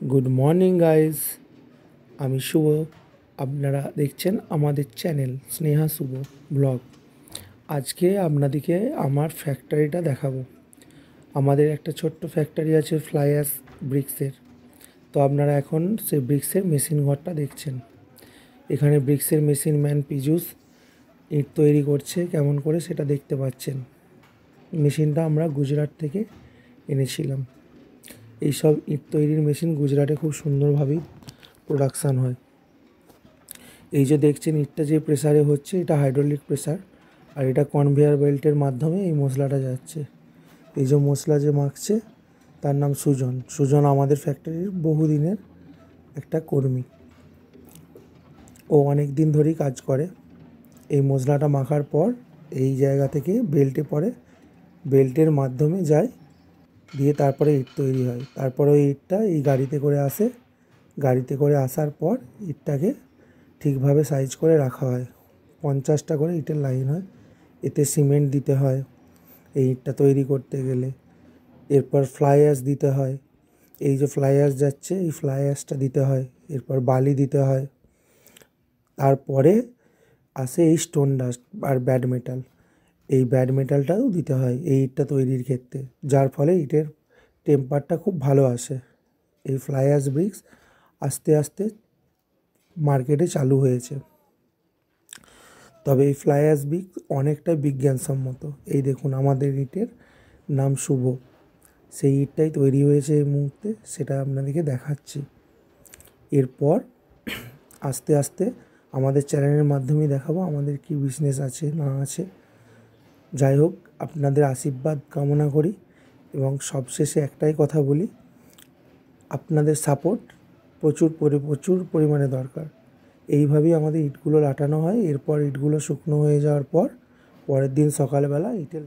Good morning guys, আমি শুভ। আপনারা দেখছেন আমাদের চ্যানেল স্নেহা শুভ ব্লগ। আজকে আপনাদেরকে আমার ফ্যাক্টরিটা দেখাবো। আমাদের একটা ছোট্ট ফ্যাক্টরি আছে ফ্লাই অ্যাশ ব্রিক্সের। তো আপনারা এখন সেই ব্রিক্সের মেশিন ঘরটা দেখছেন। এখানে ব্রিক্সের মেশিন ম্যান পীযূষ ইট তৈরি করছে কেমন করে সেটা দেখতে পাচ্ছেন। মেশিনটা আমরা গুজরাট থেকে এনেছিলাম। এইসব ইট তৈরির মেশিন গুজরাটে খুব সুন্দরভাবেই প্রোডাকশান হয়। এই যে দেখছেন ইটটা যে প্রেসারে হচ্ছে, এটা হাইড্রোলিক প্রেসার, আর এটা কনভেয়ার বেল্টের মাধ্যমে এই মশলাটা যাচ্ছে। এই যে মশলা যে মাখছে তার নাম সুজন। সুজন আমাদের ফ্যাক্টরির বহুদিনের একটা কর্মী। ও অনেক দিন ধরেই কাজ করে। এই মশলাটা মাখার পর এই জায়গা থেকে বেল্টে পড়ে, বেল্টের মাধ্যমে যায়, দিয়ে তারপরে ইট তৈরি হয়। তারপরে ওই ইটটা এই গাড়িতে করে আসে, গাড়িতে করে আসার পর ইটটাকে ঠিকভাবে সাইজ করে রাখা হয়। 50টা করে ইটের লাইন হয়। এতে সিমেন্ট দিতে হয় এই ইটটা তৈরি করতে গেলে। এরপর ফ্লাই অ্যাশ দিতে হয়। এই যে ফ্লাই অ্যাশ যাচ্ছে, এই ফ্লাই অ্যাশটা দিতে হয়। এরপর বালি দিতে হয়। তারপরে আসে এই স্টোন ডাস্ট আর ব্যাড মেটাল। এই ব্যাড মেটালটাও দিতে হয় এই ইটটা তৈরির ক্ষেত্রে, যার ফলে ইটের টেম্পারটা খুব ভালো আসে। এই ফ্লাই অ্যাশ ব্রিক্স আস্তে আস্তে মার্কেটে চালু হয়েছে। তবে এই ফ্লাই অ্যাশ ব্রিক্স অনেকটা বিজ্ঞানসম্মত। এই দেখুন আমাদের ইটের নাম শুভ, সেই ইটটাই তৈরি হয়েছে এই মুহূর্তে, সেটা আপনাদেরকে দেখাচ্ছি। এরপর আস্তে আস্তে আমাদের চ্যানেলের মাধ্যমেই দেখাবো আমাদের কি বিজনেস আছে না আছে। যাই হোক, আপনাদের আশীর্বাদ কামনা করি এবং সবশেষে একটাই কথা বলি, আপনাদের সাপোর্ট প্রচুর পরিমাণে দরকার। এইভাবেই আমাদের ইটগুলো লাটানো হয়। এরপর ইটগুলো শুকনো হয়ে যাওয়ার পর পরের দিন সকালবেলা ইটের